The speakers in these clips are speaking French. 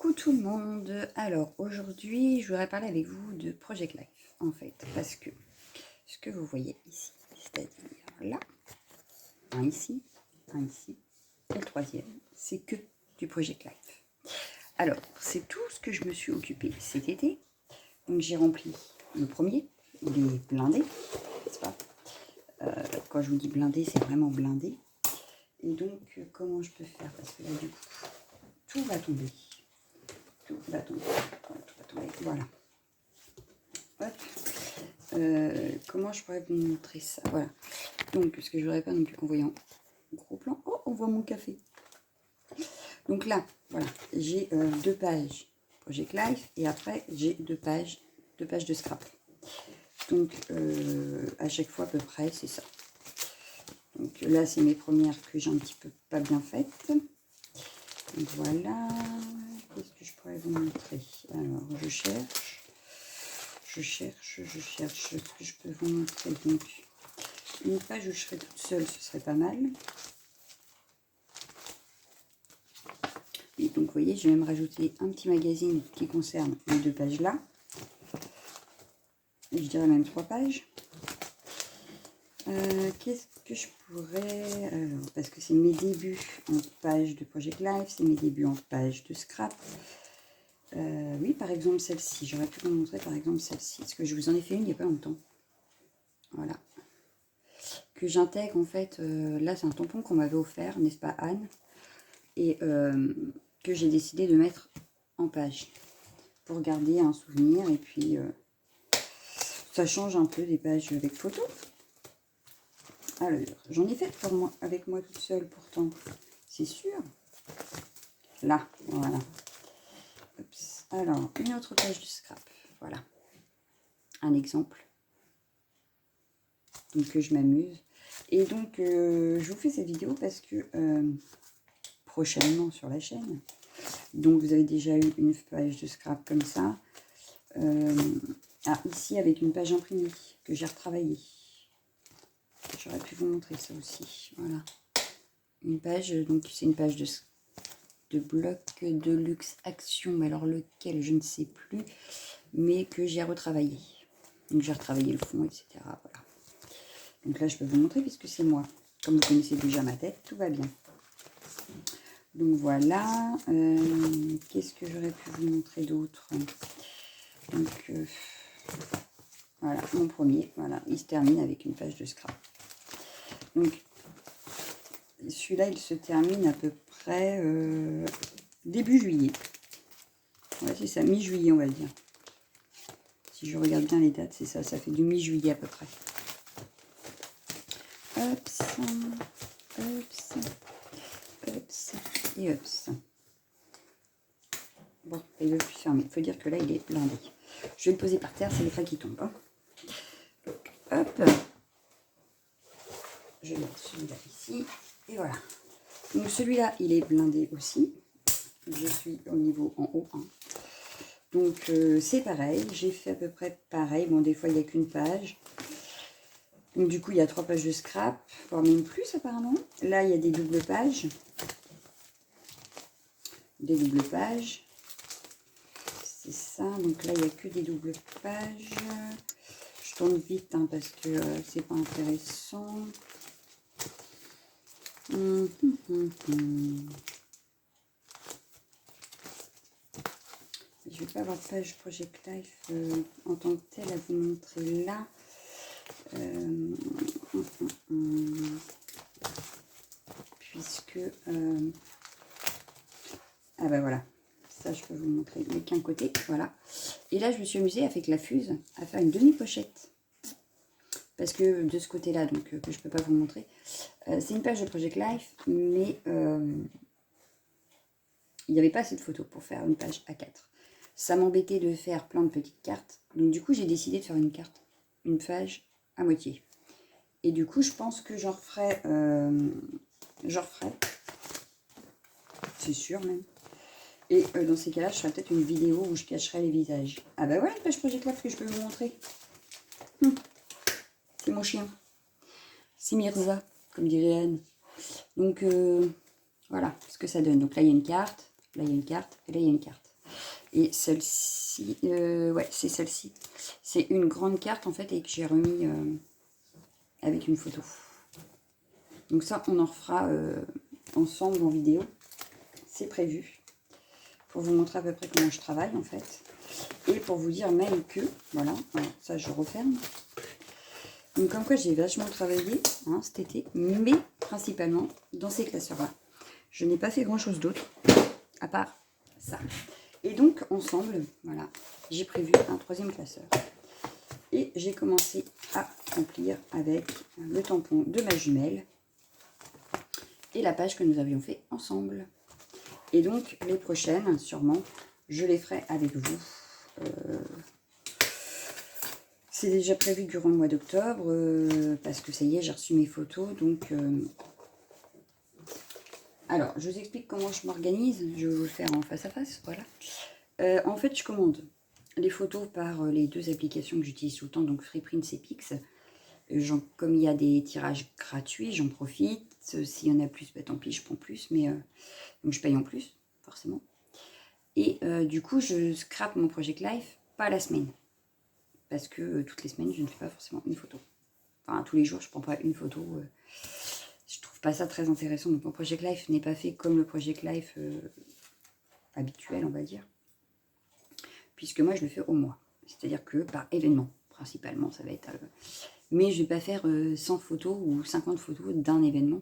Coucou tout le monde. Alors aujourd'hui je voudrais parler avec vous de Project Life en fait, parce que ce que vous voyez ici, c'est-à-dire là, un ici et le troisième, c'est que du Project Life. Alors c'est tout ce que je me suis occupée cet été. Donc j'ai rempli le premier, il est blindé, n'est-ce pas? Quand je vous dis blindé, c'est vraiment blindé. Et donc comment je peux faire? Parce que là du coup tout va tomber. Tout va tomber. Voilà. Hop. Comment je pourrais vous montrer ça? Voilà. Donc, parce que je ne voudrais pas non plus qu'on voie en gros plan. Oh, on voit mon café. Donc là, voilà, j'ai 2 pages Project Life et après j'ai 2 pages de scrap. Donc à chaque fois à peu près, c'est ça. Donc là, c'est mes premières que j'ai un petit peu pas bien faites. Donc voilà. Qu'est-ce que je pourrais vous montrer? Alors, je cherche ce que je peux vous montrer. Donc, une page où je serais toute seule, ce serait pas mal. Et donc, vous voyez, j'ai même rajouté un petit magazine qui concerne les 2 pages là. Et je dirais même 3 pages. Qu'est-ce que je pourrais... Alors, parce que c'est mes débuts en page de Project Life, c'est mes débuts en page de scrap. Oui, par exemple celle-ci. J'aurais pu vous montrer par exemple celle-ci. Parce que je vous en ai fait une il n'y a pas longtemps. Voilà. Que j'intègre en fait. Là, c'est un tampon qu'on m'avait offert, n'est-ce pas Anne? Et que j'ai décidé de mettre en page. Pour garder un souvenir. Et puis, ça change un peu des pages avec photo. Alors, j'en ai fait pour moi, avec moi toute seule pourtant. C'est sûr. Là, voilà. Oups. Alors, une autre page de scrap. Voilà. Un exemple. Donc, que je m'amuse. Et donc, je vous fais cette vidéo parce que prochainement sur la chaîne, donc vous avez déjà eu une page de scrap comme ça. Ici, avec une page imprimée que j'ai retravaillée. J'aurais pu vous montrer ça aussi. Voilà. Une page, donc c'est une page de bloc de luxe action, mais alors lequel, je ne sais plus, mais que j'ai retravaillé. Donc j'ai retravaillé le fond, etc. Voilà. Donc là, je peux vous montrer puisque c'est moi. Comme vous connaissez déjà ma tête, tout va bien. Donc voilà. Qu'est-ce que j'aurais pu vous montrer d'autre? Donc voilà, mon premier. Voilà, il se termine avec une page de scrap. Donc celui-là, il se termine à peu près début juillet. Ouais, c'est ça, mi-juillet, on va dire. Si je regarde bien les dates, c'est ça, ça fait du mi-juillet à peu près. Hops, hops, hops, et hops. Bon, il veut plus fermer. Il faut dire que là, il est blindé. Je vais le poser par terre, c'est les frais qui tombent. Hein. Donc, hop. Je mets celui-là ici. Et voilà. Donc, celui-là, il est blindé aussi. Je suis au niveau en haut 1. Donc, c'est pareil. J'ai fait à peu près pareil. Bon, des fois, il n'y a qu'une page. Donc, du coup, il y a 3 pages de scrap, voire même plus apparemment. Là, il y a des doubles pages. Des doubles pages. C'est ça. Donc là, il n'y a que des doubles pages. Je tourne vite hein, parce que c'est pas intéressant. Je vais pas avoir de page Project Life en tant que telle à vous montrer là. Puisque ah ben voilà, ça je peux vous montrer, mais qu'un côté, voilà. Et là je me suis amusée avec la fuse à faire une demi-pochette. Parce que de ce côté-là, donc que je peux pas vous montrer, c'est une page de Project Life, mais il n'y avait pas assez de photos pour faire une page A4. Ça m'embêtait de faire plein de petites cartes. Donc du coup, j'ai décidé de faire une carte, une page à moitié. Et du coup, je pense que j'en referai. C'est sûr même. Et dans ces cas-là, je ferai peut-être une vidéo où je cacherai les visages. Ah bah voilà une page Project Life que je peux vous montrer. C'est mon chien. C'est Mirza, comme dirait Anne. Donc voilà ce que ça donne. Donc là, il y a une carte, là, il y a une carte, et là, il y a une carte. Et celle-ci, ouais, c'est celle-ci. C'est une grande carte en fait et que j'ai remis avec une photo. Donc ça, on en refera ensemble en vidéo. C'est prévu. Pour vous montrer à peu près comment je travaille en fait. Et pour vous dire même que, voilà, alors ça je referme. Donc comme quoi j'ai vachement travaillé hein, cet été, mais principalement dans ces classeurs-là. Je n'ai pas fait grand-chose d'autre, à part ça. Et donc ensemble, voilà, j'ai prévu un 3e classeur. Et j'ai commencé à remplir avec le tampon de ma jumelle et la page que nous avions fait ensemble. Et donc les prochaines, sûrement, je les ferai avec vous. C'est déjà prévu durant le mois d'octobre, parce que ça y est, j'ai reçu mes photos. Donc, alors, je vous explique comment je m'organise. Je vais vous le faire en face à face, voilà. En fait, je commande les photos par les 2 applications que j'utilise tout le temps, donc Freeprints et Pix. Comme il y a des tirages gratuits, j'en profite. S'il y en a plus, bah, tant pis, je prends plus, mais donc je paye en plus, forcément. Et du coup, je scrape mon Project Life pas la semaine. Parce que toutes les semaines, je ne fais pas forcément une photo. Enfin, tous les jours, je ne prends pas une photo. Je trouve pas ça très intéressant. Donc, mon Project Life n'est pas fait comme le Project Life habituel, on va dire. Puisque moi, je le fais au mois. C'est-à-dire que par événement, principalement, ça va être... mais je ne vais pas faire 100 photos ou 50 photos d'un événement.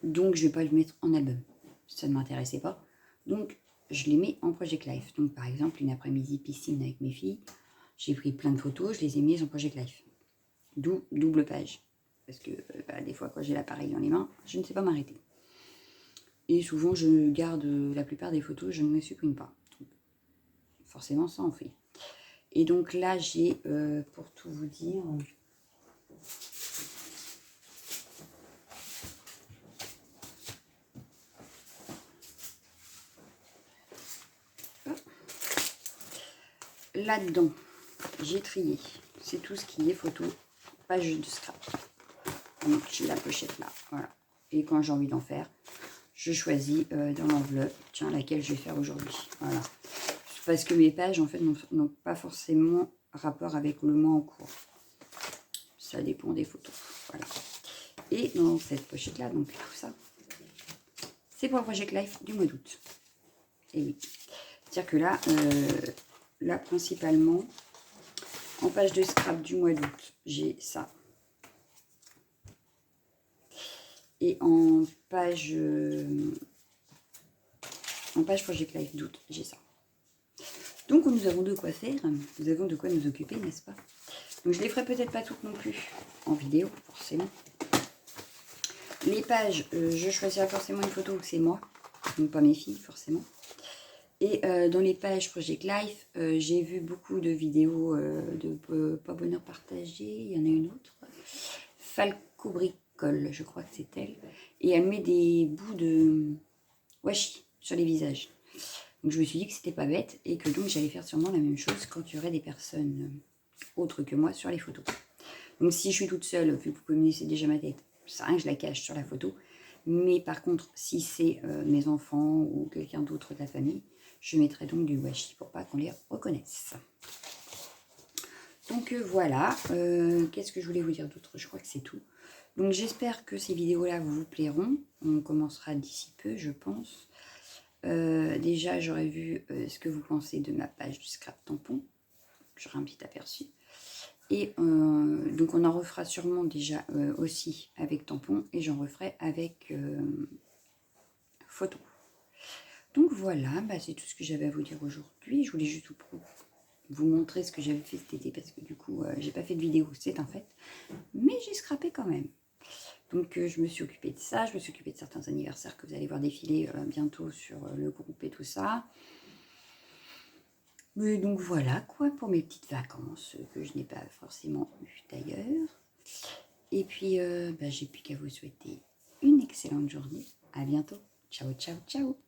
Donc, je ne vais pas le mettre en album. Ça ne m'intéressait pas. Donc, je les mets en Project Life. Donc, par exemple, une après-midi piscine avec mes filles. J'ai pris plein de photos, je les ai mises en Project Life. D'où double page. Parce que des fois, quand j'ai l'appareil dans les mains, je ne sais pas m'arrêter. Et souvent, je garde la plupart des photos, je ne les supprime pas. Donc, forcément, ça en fait. Et donc là, j'ai, pour tout vous dire... Là-dedans, j'ai trié. C'est tout ce qui est photo, page de scrap. Donc, j'ai la pochette là, voilà. Et quand j'ai envie d'en faire, je choisis dans l'enveloppe, tiens, laquelle je vais faire aujourd'hui. Voilà. Parce que mes pages, en fait, n'ont pas forcément rapport avec le mois en cours. Ça dépend des photos. Voilà. Et dans cette pochette-là, donc tout ça, c'est pour le Project Life du mois d'août. Et oui. C'est-à-dire que là, là, principalement, en page de scrap du mois d'août, j'ai ça. Et en page Project Life d'août, j'ai ça. Donc nous avons de quoi faire, nous avons de quoi nous occuper, n'est-ce pas? Donc je ne les ferai peut-être pas toutes non plus en vidéo, forcément. Les pages, je choisirai forcément une photo où c'est moi, donc pas mes filles, forcément. Et dans les pages Project Life, j'ai vu beaucoup de vidéos de Pas Bonheur Partagé, il y en a une autre, Falco Bricole, je crois que c'est elle. Et elle met des bouts de washi sur les visages. Donc je me suis dit que c'était pas bête et que donc j'allais faire sûrement la même chose quand il y aurait des personnes autres que moi sur les photos. Donc si je suis toute seule, vu que vous connaissez déjà ma tête, c'est rien que je la cache sur la photo. Mais par contre, si c'est mes enfants ou quelqu'un d'autre de la famille, je mettrai donc du washi pour pas qu'on les reconnaisse. Donc voilà, qu'est-ce que je voulais vous dire d'autre? Je crois que c'est tout. Donc j'espère que ces vidéos-là vous plairont. On commencera d'ici peu, je pense. Déjà, j'aurais vu ce que vous pensez de ma page du scrap tampon. J'aurai un petit aperçu. Et donc, on en refera sûrement déjà aussi avec tampon. Et j'en referai avec photo. Donc voilà, bah, c'est tout ce que j'avais à vous dire aujourd'hui. Je voulais juste vous montrer ce que j'avais fait cet été. Parce que du coup, j'ai pas fait de vidéo, c'est un fait. Mais j'ai scrappé quand même. Donc je me suis occupée de ça, je me suis occupée de certains anniversaires que vous allez voir défiler bientôt sur le groupe et tout ça. Mais donc voilà quoi pour mes petites vacances que je n'ai pas forcément eues d'ailleurs. Et puis j'ai plus qu'à vous souhaiter une excellente journée. À bientôt. Ciao, ciao, ciao.